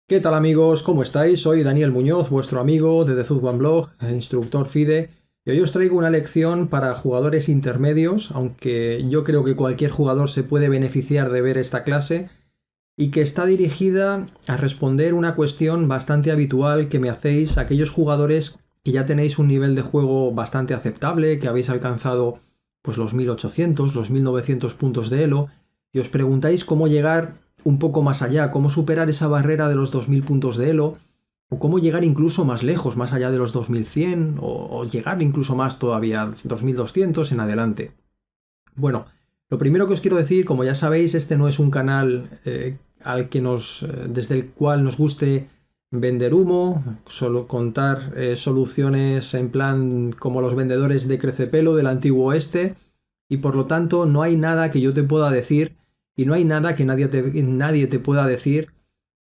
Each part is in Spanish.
¿Qué tal amigos? ¿Cómo estáis? Soy Daniel Muñoz, vuestro amigo de The Food One Blog, instructor FIDE, y hoy os traigo una lección para jugadores intermedios, aunque yo creo que cualquier jugador se puede beneficiar de ver esta clase, y que está dirigida a responder una cuestión bastante habitual que me hacéis aquellos jugadores que ya tenéis un nivel de juego bastante aceptable, que habéis alcanzado pues los 1800, los 1900 puntos de Elo, y os preguntáis cómo llegar un poco más allá, cómo superar esa barrera de los 2000 puntos de Elo, o cómo llegar incluso más lejos, más allá de los 2100, o llegar incluso más todavía, 2200 en adelante. Bueno, lo primero que os quiero decir, como ya sabéis, este no es un canal desde el cual nos guste vender humo, solo contar soluciones en plan como los vendedores de crecepelo del antiguo oeste, y por lo tanto no hay nada que yo te pueda decir y no hay nada que nadie te pueda decir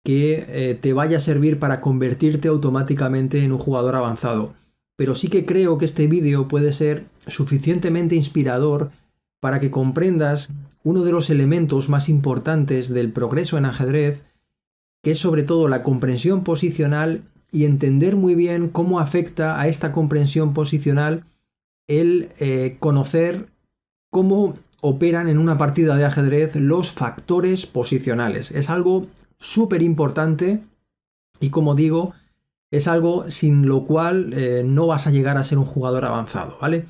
que te vaya a servir para convertirte automáticamente en un jugador avanzado. Pero sí que creo que este vídeo puede ser suficientemente inspirador para que comprendas uno de los elementos más importantes del progreso en ajedrez, que es sobre todo la comprensión posicional y entender muy bien cómo afecta a esta comprensión posicional el conocer cómo operan en una partida de ajedrez los factores posicionales. Es algo súper importante y, como digo, es algo sin lo cual no vas a llegar a ser un jugador avanzado, ¿vale?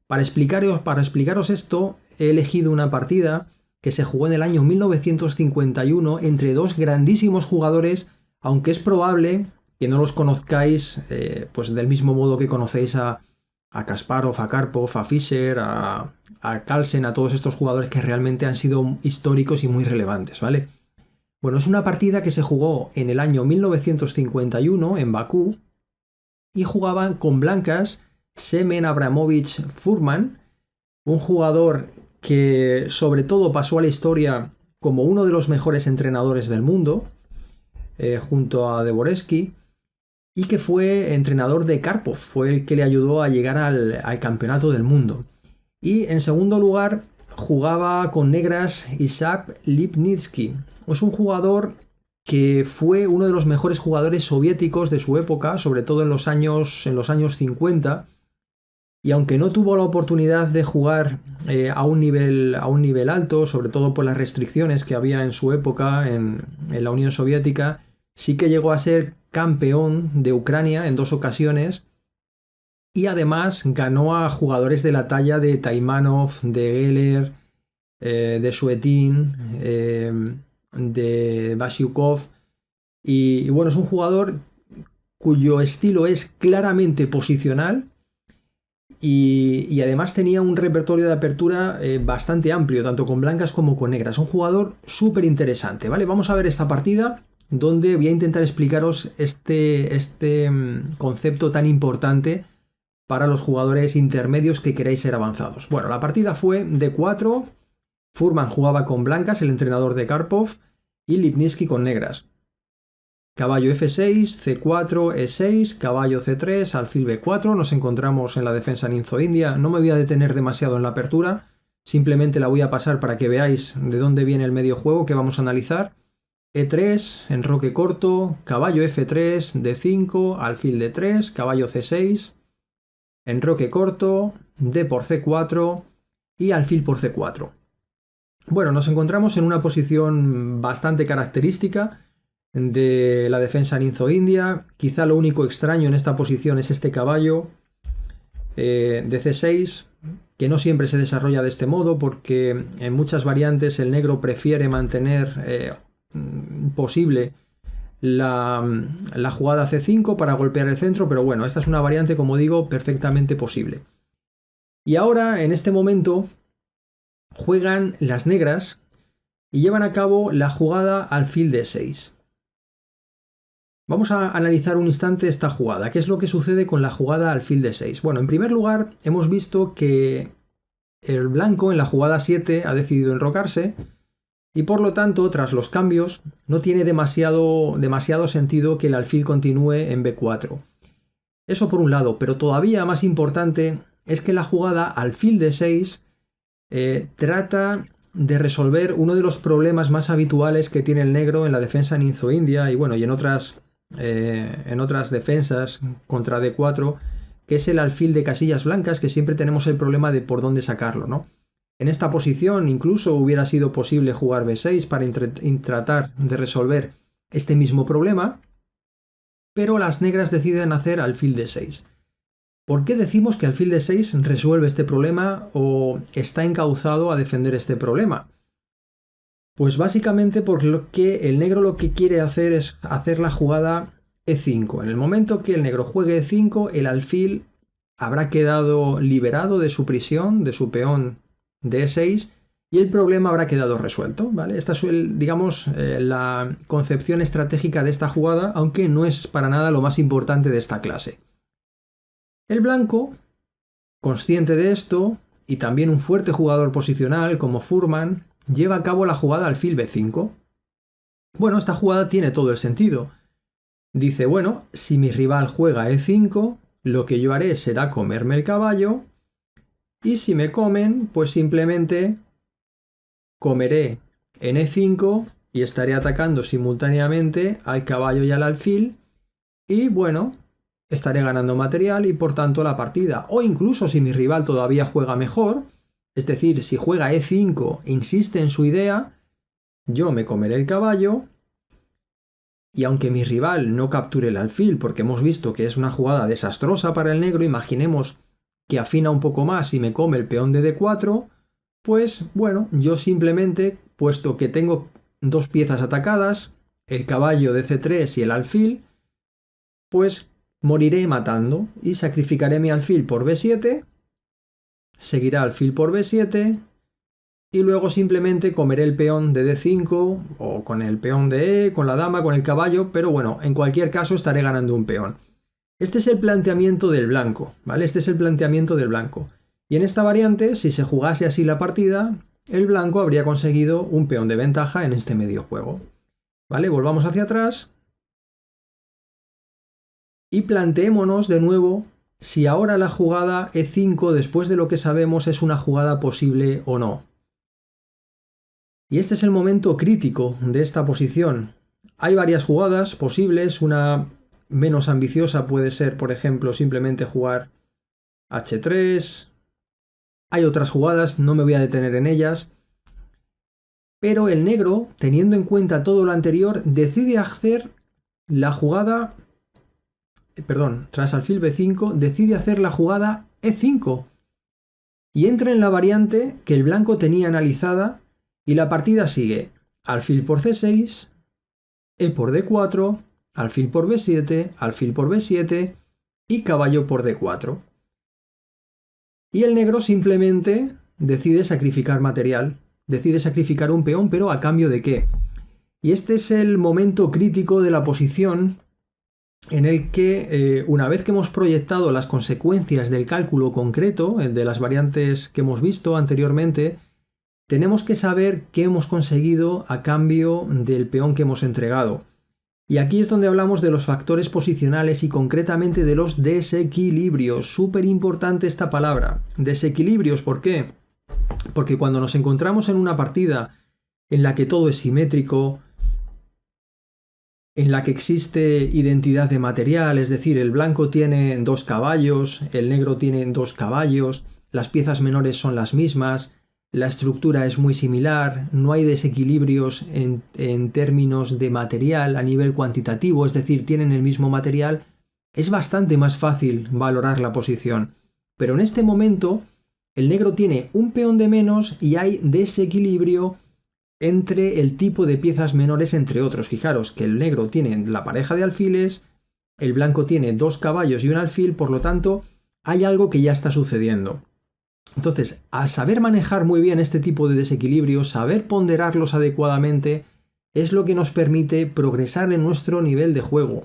Para explicaros esto, he elegido una partida que se jugó en el año 1951 entre dos grandísimos jugadores, aunque es probable que no los conozcáis pues del mismo modo que conocéis a Kasparov, a Karpov, a Fischer, a Carlsen, a todos estos jugadores que realmente han sido históricos y muy relevantes, ¿vale? Bueno, es una partida que se jugó en el año 1951 en Bakú y jugaban con blancas Semen Abramovich Furman, un jugador que sobre todo pasó a la historia como uno de los mejores entrenadores del mundo, junto a Dvoreski, y que fue entrenador de Karpov, fue el que le ayudó a llegar al campeonato del mundo. Y en segundo lugar jugaba con negras Isaac Lipnitsky. Es un jugador que fue uno de los mejores jugadores soviéticos de su época, sobre todo en los años 50, y aunque no tuvo la oportunidad de jugar a un nivel alto, sobre todo por las restricciones que había en su época en la Unión Soviética, sí que llegó a ser campeón de Ucrania en dos ocasiones y además ganó a jugadores de la talla de Taimanov, de Geller, de Suetin, de Basiukov. Y bueno, es un jugador cuyo estilo es claramente posicional y además tenía un repertorio de apertura bastante amplio, tanto con blancas como con negras. Un jugador súper interesante, ¿vale? Vamos a ver esta partida donde voy a intentar explicaros este concepto tan importante para los jugadores intermedios que queréis ser avanzados. Bueno, la partida fue D4, Furman jugaba con blancas, el entrenador de Karpov, y Lipnitsky con negras. Caballo F6, C4, E6, caballo C3, alfil B4, nos encontramos en la defensa ninzo-india. No me voy a detener demasiado en la apertura, simplemente la voy a pasar para que veáis de dónde viene el medio juego que vamos a analizar. E3, enroque corto, caballo F3, D5, alfil D3, caballo C6, enroque corto, D por C4 y alfil por C4. Bueno, nos encontramos en una posición bastante característica de la defensa ninzo-india. Quizá lo único extraño en esta posición es este caballo de C6, que no siempre se desarrolla de este modo porque en muchas variantes el negro prefiere mantener posible la jugada C5 para golpear el centro, pero bueno, esta es una variante, como digo, perfectamente posible. Y ahora, en este momento, juegan las negras y llevan a cabo la jugada alfil D6. Vamos a analizar un instante esta jugada. ¿Qué es lo que sucede con la jugada alfil D6? Bueno, en primer lugar, hemos visto que el blanco en la jugada 7 ha decidido enrocarse y por lo tanto, tras los cambios, no tiene demasiado sentido que el alfil continúe en B4. Eso por un lado, pero todavía más importante es que la jugada alfil D6 trata de resolver uno de los problemas más habituales que tiene el negro en la defensa en Inzo-India y bueno, y en otras defensas contra D4, que es el alfil de casillas blancas, que siempre tenemos el problema de por dónde sacarlo, ¿no? En esta posición incluso hubiera sido posible jugar B6 para tratar de resolver este mismo problema, pero las negras deciden hacer alfil D6. ¿Por qué decimos que alfil D6 resuelve este problema o está encauzado a defender este problema? Pues básicamente porque el negro lo que quiere hacer es hacer la jugada E5. En el momento que el negro juegue E5, el alfil habrá quedado liberado de su prisión, de su peón de E6, y el problema habrá quedado resuelto, ¿vale? Esta es, digamos, la concepción estratégica de esta jugada, aunque no es para nada lo más importante de esta clase. El blanco, consciente de esto, y también un fuerte jugador posicional como Fuhrman, lleva a cabo la jugada alfil B5. Bueno, esta jugada tiene todo el sentido. Dice, bueno, si mi rival juega E5, lo que yo haré será comerme el caballo, y si me comen, pues simplemente comeré en E5 y estaré atacando simultáneamente al caballo y al alfil, y bueno, estaré ganando material y por tanto la partida. O incluso si mi rival todavía juega mejor, es decir, si juega E5 e insiste en su idea, yo me comeré el caballo, y aunque mi rival no capture el alfil, porque hemos visto que es una jugada desastrosa para el negro, imaginemos que afina un poco más y me come el peón de D4, pues bueno, yo simplemente, puesto que tengo dos piezas atacadas, el caballo de C3 y el alfil, pues moriré matando y sacrificaré mi alfil por B7, seguirá alfil por B7 y luego simplemente comeré el peón de D5 o con el peón de E, con la dama, con el caballo, pero bueno, en cualquier caso estaré ganando un peón. Este es el planteamiento del blanco, ¿vale? Este es el planteamiento del blanco. Y en esta variante, si se jugase así la partida, el blanco habría conseguido un peón de ventaja en este medio juego. ¿Vale? Volvamos hacia atrás. Y planteémonos de nuevo si ahora la jugada E5, después de lo que sabemos, es una jugada posible o no. Y este es el momento crítico de esta posición. Hay varias jugadas posibles, una menos ambiciosa puede ser, por ejemplo, simplemente jugar H3. Hay otras jugadas, no me voy a detener en ellas. Pero el negro, teniendo en cuenta todo lo anterior, decide hacer la jugada... tras alfil B5, decide hacer la jugada E5. Y entra en la variante que el blanco tenía analizada y la partida sigue alfil por C6, E por D4, alfil por B7, alfil por B7 y caballo por D4. Y el negro simplemente decide sacrificar material, decide sacrificar un peón, pero ¿a cambio de qué? Y este es el momento crítico de la posición en el que, una vez que hemos proyectado las consecuencias del cálculo concreto, el de las variantes que hemos visto anteriormente, tenemos que saber qué hemos conseguido a cambio del peón que hemos entregado. Y aquí es donde hablamos de los factores posicionales y concretamente de los desequilibrios. Súper importante esta palabra. Desequilibrios, ¿por qué? Porque cuando nos encontramos en una partida en la que todo es simétrico, en la que existe identidad de material, es decir, el blanco tiene dos caballos, el negro tiene dos caballos, las piezas menores son las mismas, la estructura es muy similar, no hay desequilibrios en términos de material a nivel cuantitativo, es decir, tienen el mismo material, es bastante más fácil valorar la posición. Pero en este momento, el negro tiene un peón de menos y hay desequilibrio entre el tipo de piezas menores entre otros. Fijaros que el negro tiene la pareja de alfiles, el blanco tiene dos caballos y un alfil, por lo tanto, hay algo que ya está sucediendo. Entonces, al saber manejar muy bien este tipo de desequilibrios, saber ponderarlos adecuadamente, es lo que nos permite progresar en nuestro nivel de juego.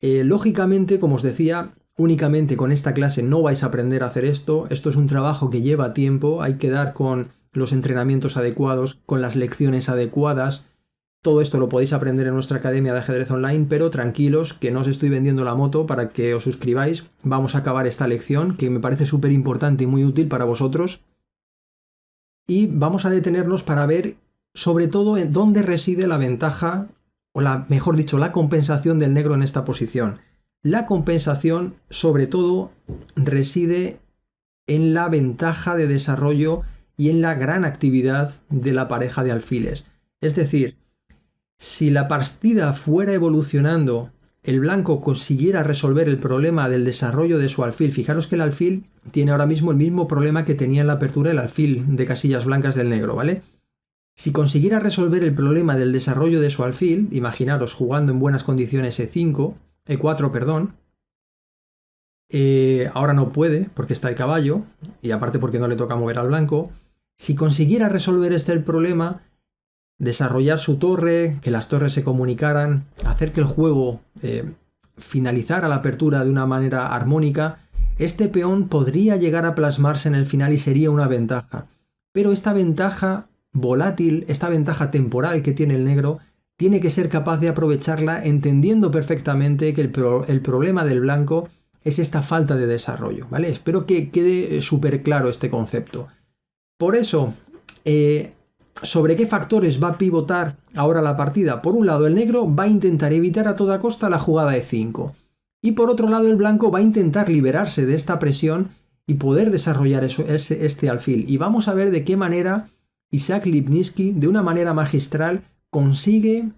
Lógicamente, como os decía, únicamente con esta clase no vais a aprender a hacer esto. Esto es un trabajo que lleva tiempo, hay que dar con los entrenamientos adecuados, con las lecciones adecuadas. Todo esto lo podéis aprender en nuestra academia de ajedrez online, pero tranquilos que no os estoy vendiendo la moto para que os suscribáis. Vamos a acabar esta lección que me parece súper importante y muy útil para vosotros. y vamos a detenernos para ver sobre todo en dónde reside la ventaja, o mejor dicho, la compensación del negro en esta posición. La compensación sobre todo reside en la ventaja de desarrollo y en la gran actividad de la pareja de alfiles. Es decir, si la partida fuera evolucionando, el blanco consiguiera resolver el problema del desarrollo de su alfil. Fijaros que el alfil tiene ahora mismo el mismo problema que tenía en la apertura el alfil de casillas blancas del negro, ¿vale? Si consiguiera resolver el problema del desarrollo de su alfil, imaginaros jugando en buenas condiciones E4, perdón, ahora no puede porque está el caballo, y aparte porque no le toca mover al blanco. Si consiguiera resolver el problema, desarrollar su torre, que las torres se comunicaran, hacer que el juego finalizara la apertura de una manera armónica, este peón podría llegar a plasmarse en el final y sería una ventaja. Pero esta ventaja volátil, esta ventaja temporal que tiene el negro, tiene que ser capaz de aprovecharla entendiendo perfectamente que el problema del blanco es esta falta de desarrollo, ¿vale? Espero que quede súper claro este concepto. Por eso, ¿sobre qué factores va a pivotar ahora la partida? Por un lado, el negro va a intentar evitar a toda costa la jugada de 5. Y por otro lado, el blanco va a intentar liberarse de esta presión y poder desarrollar este alfil. Y vamos a ver de qué manera Isaac Lipnitsky, de una manera magistral, consigue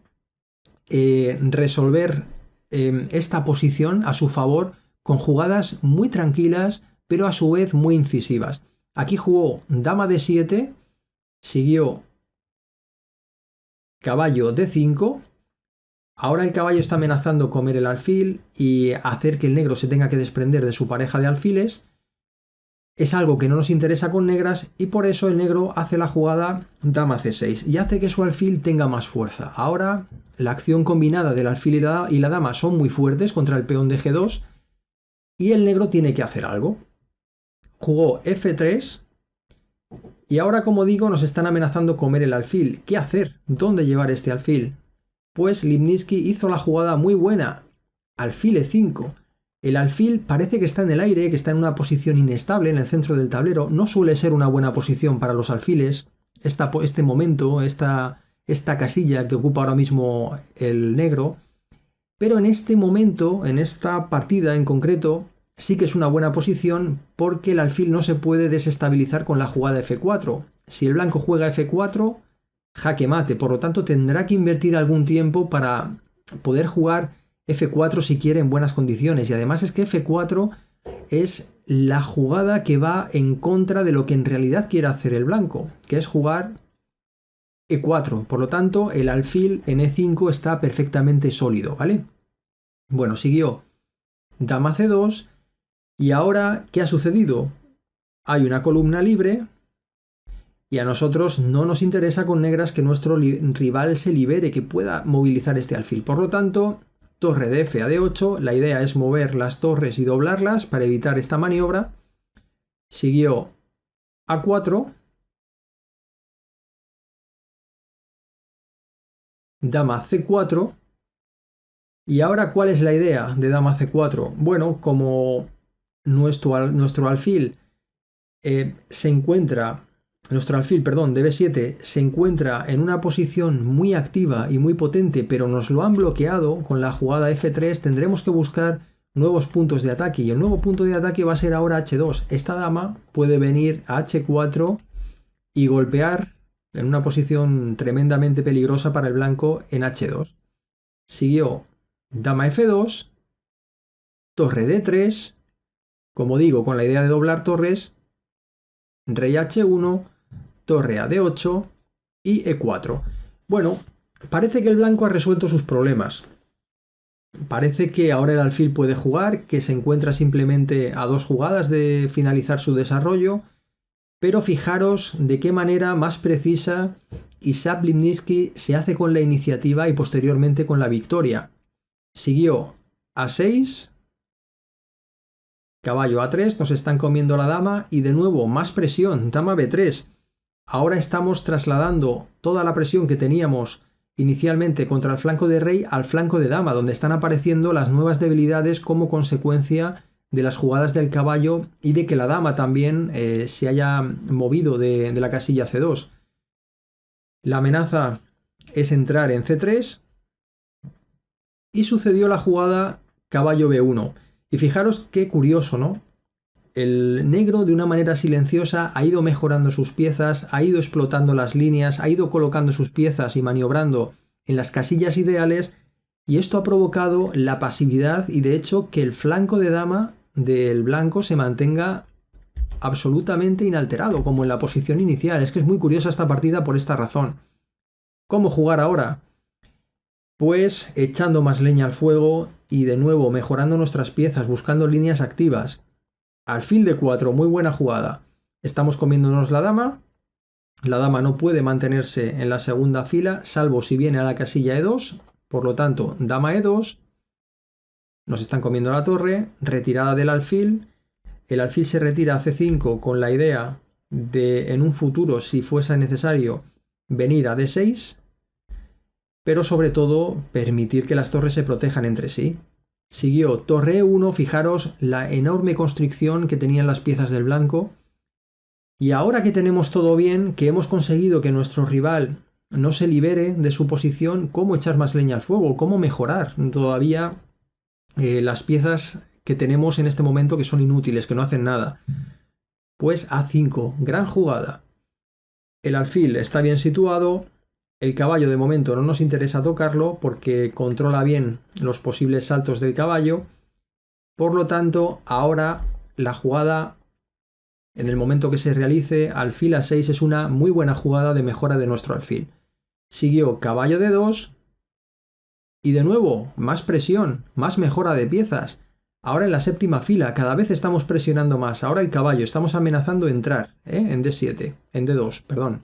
resolver esta posición a su favor con jugadas muy tranquilas, pero a su vez muy incisivas. Aquí jugó dama de 7, siguió caballo D5, ahora el caballo está amenazando comer el alfil y hacer que el negro se tenga que desprender de su pareja de alfiles. Es algo que no nos interesa con negras y por eso el negro hace la jugada dama C6 y hace que su alfil tenga más fuerza. Ahora la acción combinada del alfil y la dama son muy fuertes contra el peón de G2 y el negro tiene que hacer algo. Jugó F3 y ahora, como digo, nos están amenazando comer el alfil. ¿Qué hacer? ¿Dónde llevar este alfil? Pues Lipnitsky hizo la jugada muy buena. Alfil E5. El alfil parece que está en el aire, que está en una posición inestable en el centro del tablero. No suele ser una buena posición para los alfiles. Este momento, esta casilla que ocupa ahora mismo el negro. Pero en este momento, en esta partida en concreto, sí que es una buena posición porque el alfil no se puede desestabilizar con la jugada F4. Si el blanco juega F4, jaque mate. Por lo tanto, tendrá que invertir algún tiempo para poder jugar F4 si quiere en buenas condiciones. Y además es que F4 es la jugada que va en contra de lo que en realidad quiere hacer el blanco, que es jugar E4. Por lo tanto, el alfil en E5 está perfectamente sólido, ¿vale? Bueno, siguió dama C2 y ahora, ¿qué ha sucedido? Hay una columna libre y a nosotros no nos interesa con negras que nuestro rival se libere, que pueda movilizar este alfil. Por lo tanto, torre de F a D8, la idea es mover las torres y doblarlas para evitar esta maniobra. Siguió A4, dama C4, y ahora, ¿cuál es la idea de dama C4? Bueno, como nuestro alfil se encuentra, nuestro alfil, perdón, de B7 se encuentra en una posición muy activa y muy potente, pero nos lo han bloqueado con la jugada F3, tendremos que buscar nuevos puntos de ataque y el nuevo punto de ataque va a ser ahora H2. Esta dama puede venir a H4 y golpear en una posición tremendamente peligrosa para el blanco en H2. Siguió dama F2, torre D3, como digo, con la idea de doblar torres, rey H1, torre a D8 y E4. Bueno, parece que el blanco ha resuelto sus problemas. Parece que ahora el alfil puede jugar, que se encuentra simplemente a 2 jugadas de finalizar su desarrollo, pero fijaros de qué manera más precisa Isaac Lipnitsky se hace con la iniciativa y posteriormente con la victoria. Siguió A6, caballo A3, nos están comiendo la dama y de nuevo más presión, dama B3. Ahora estamos trasladando toda la presión que teníamos inicialmente contra el flanco de rey al flanco de dama, donde están apareciendo las nuevas debilidades como consecuencia de las jugadas del caballo y de que la dama también se haya movido de la casilla C2. La amenaza es entrar en C3 y sucedió la jugada caballo B1. Y fijaros qué curioso, ¿no? El negro de una manera silenciosa ha ido mejorando sus piezas, ha ido explotando las líneas, ha ido colocando sus piezas y maniobrando en las casillas ideales, y esto ha provocado la pasividad y de hecho que el flanco de dama del blanco se mantenga absolutamente inalterado, como en la posición inicial. Es que es muy curiosa esta partida por esta razón. ¿Cómo jugar ahora? Pues echando más leña al fuego y de nuevo mejorando nuestras piezas, buscando líneas activas. Alfil de 4, muy buena jugada. Estamos comiéndonos la dama. La dama no puede mantenerse en la segunda fila, salvo si viene a la casilla E2. Por lo tanto, dama E2. Nos están comiendo la torre. Retirada del alfil. El alfil se retira a C5 con la idea de, en un futuro, si fuese necesario, venir a D6. Pero sobre todo, permitir que las torres se protejan entre sí. Siguió torre E1, fijaros la enorme constricción que tenían las piezas del blanco. Y ahora que tenemos todo bien, que hemos conseguido que nuestro rival no se libere de su posición, ¿cómo echar más leña al fuego? ¿Cómo mejorar todavía las piezas que tenemos en este momento que son inútiles, que no hacen nada? Pues A5, gran jugada. El alfil está bien situado. El caballo de momento no nos interesa tocarlo porque controla bien los posibles saltos del caballo. Por lo tanto, ahora la jugada, en el momento que se realice, alfil A6 es una muy buena jugada de mejora de nuestro alfil. Siguió caballo D2 y de nuevo, más presión, más mejora de piezas. Ahora en la séptima fila, cada vez estamos presionando más. Ahora el caballo, estamos amenazando entrar en D7, en D2, perdón.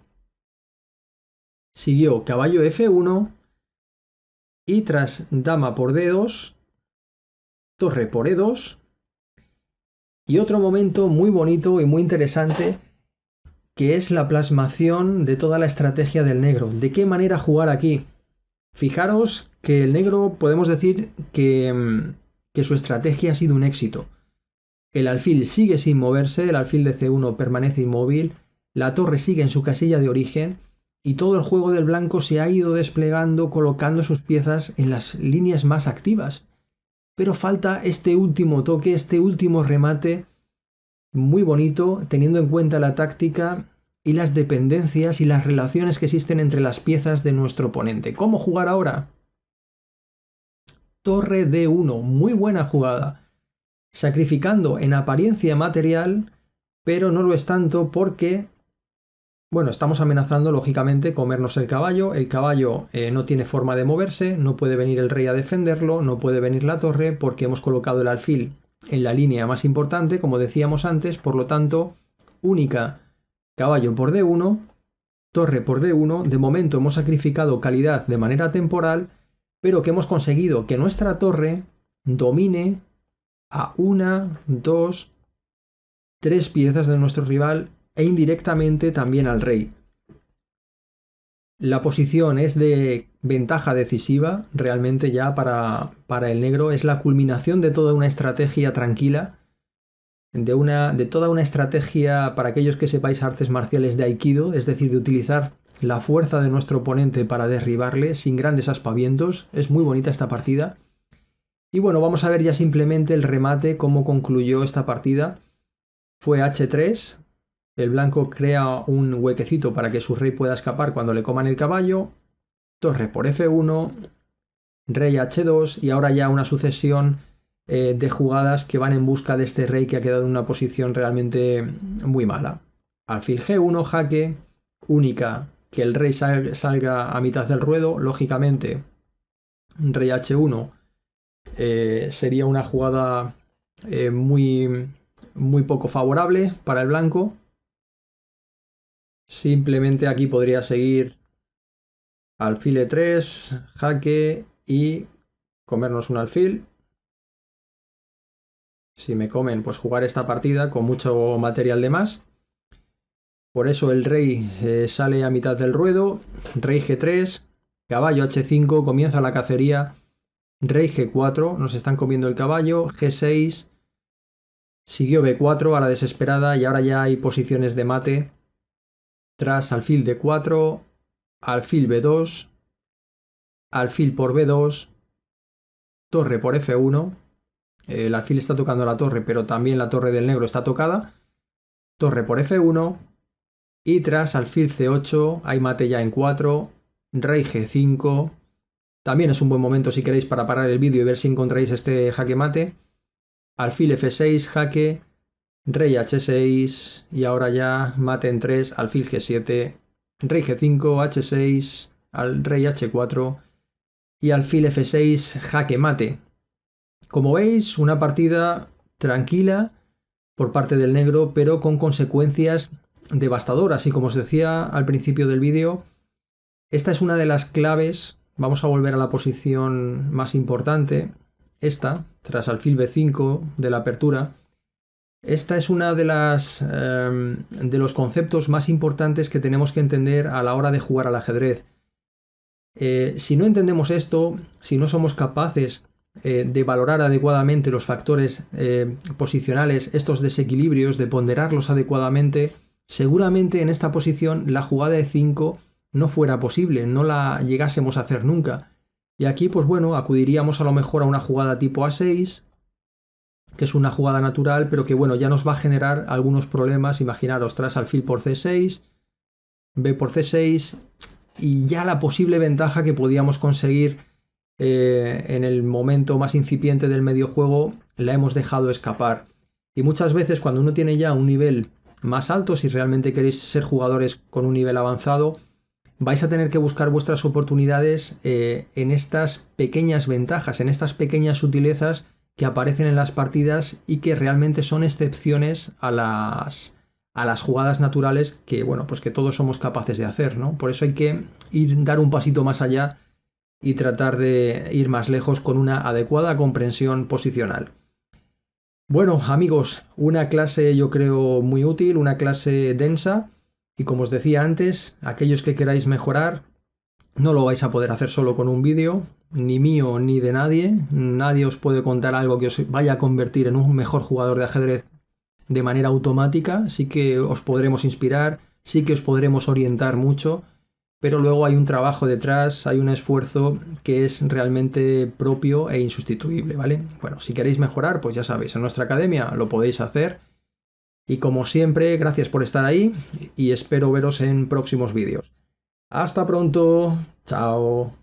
Siguió caballo F1 y tras dama por D2, torre por E2 y otro momento muy bonito y muy interesante que es la plasmación de toda la estrategia del negro. ¿De qué manera jugar aquí? Fijaros que el negro podemos decir que su estrategia ha sido un éxito. El alfil sigue sin moverse, el alfil de C1 permanece inmóvil, la torre sigue en su casilla de origen y todo el juego del blanco se ha ido desplegando, colocando sus piezas en las líneas más activas. Pero falta este último toque, este último remate muy bonito, teniendo en cuenta la táctica y las dependencias y las relaciones que existen entre las piezas de nuestro oponente. ¿Cómo jugar ahora? Torre D1, muy buena jugada. Sacrificando en apariencia material, pero no lo es tanto porque, bueno, estamos amenazando lógicamente comernos el caballo no tiene forma de moverse, no puede venir el rey a defenderlo, no puede venir la torre porque hemos colocado el alfil en la línea más importante, como decíamos antes, por lo tanto, única caballo por D1, torre por D1, de momento hemos sacrificado calidad de manera temporal, pero que hemos conseguido que nuestra torre domine a 1, 2, 3 piezas de nuestro rival e indirectamente también al rey. La posición es de ventaja decisiva, realmente ya para el negro, es la culminación de toda una estrategia tranquila, de toda una estrategia para aquellos que sepáis artes marciales de Aikido, es decir, de utilizar la fuerza de nuestro oponente para derribarle sin grandes aspavientos. Es muy bonita esta partida. Y bueno, vamos a ver ya simplemente el remate, cómo concluyó esta partida. Fue H3. El blanco crea un huequecito para que su rey pueda escapar cuando le coman el caballo. Torre por F1, rey H2 y ahora ya una sucesión de jugadas que van en busca de este rey que ha quedado en una posición realmente muy mala. Alfil G1, jaque, única que el rey salga a mitad del ruedo. Lógicamente, rey H1 sería una jugada muy poco favorable para el blanco. Simplemente aquí podría seguir alfil E3, jaque y comernos un alfil. Si me comen, pues jugar esta partida con mucho material de más. Por eso el rey sale a mitad del ruedo, rey G3, caballo H5, comienza la cacería, rey G4, nos están comiendo el caballo, G6, Siguió B4 a la desesperada y ahora ya hay posiciones de mate. Tras alfil D4, alfil B2, alfil por B2, torre por F1. El alfil está tocando la torre, pero también la torre del negro está tocada. Torre por F1. Y tras alfil C8 hay mate ya en 4. Rey G5. También es un buen momento si queréis para parar el vídeo y ver si encontráis este jaque mate. Alfil F6, jaque. Rey H6. Y ahora ya mate en 3, alfil G7. Rey G5, H6, rey H4 y alfil F6, jaque mate. Como veis, una partida tranquila por parte del negro, pero con consecuencias devastadoras. Y como os decía al principio del vídeo, esta es una de las claves. Vamos a volver a la posición más importante. Esta, tras alfil B5 de la apertura. Esta es una de los conceptos más importantes que tenemos que entender a la hora de jugar al ajedrez. Si no entendemos esto, si no somos capaces de valorar adecuadamente los factores posicionales, estos desequilibrios, de ponderarlos adecuadamente, seguramente en esta posición la jugada de 5 no fuera posible, no la llegásemos a hacer nunca. Y aquí, pues bueno, acudiríamos a lo mejor a una jugada tipo A6, que es una jugada natural, pero que bueno, ya nos va a generar algunos problemas. Imaginaros, tras alfil por C6, B por C6, y ya la posible ventaja que podíamos conseguir en el momento más incipiente del medio juego la hemos dejado escapar. Y muchas veces cuando uno tiene ya un nivel más alto, si realmente queréis ser jugadores con un nivel avanzado, vais a tener que buscar vuestras oportunidades en estas pequeñas ventajas, en estas pequeñas sutilezas que aparecen en las partidas y que realmente son excepciones a las jugadas naturales que, bueno, pues que todos somos capaces de hacer, ¿no? Por eso hay que dar un pasito más allá y tratar de ir más lejos con una adecuada comprensión posicional. Bueno, amigos, una clase yo creo muy útil, una clase densa, y como os decía antes, aquellos que queráis mejorar, no lo vais a poder hacer solo con un vídeo, ni mío ni de nadie. Nadie os puede contar algo que os vaya a convertir en un mejor jugador de ajedrez de manera automática. Sí que os podremos inspirar, sí que os podremos orientar mucho, pero luego hay un trabajo detrás, hay un esfuerzo que es realmente propio e insustituible, ¿vale? Bueno, si queréis mejorar, pues ya sabéis, en nuestra academia lo podéis hacer. Y como siempre, gracias por estar ahí y espero veros en próximos vídeos. Hasta pronto, chao.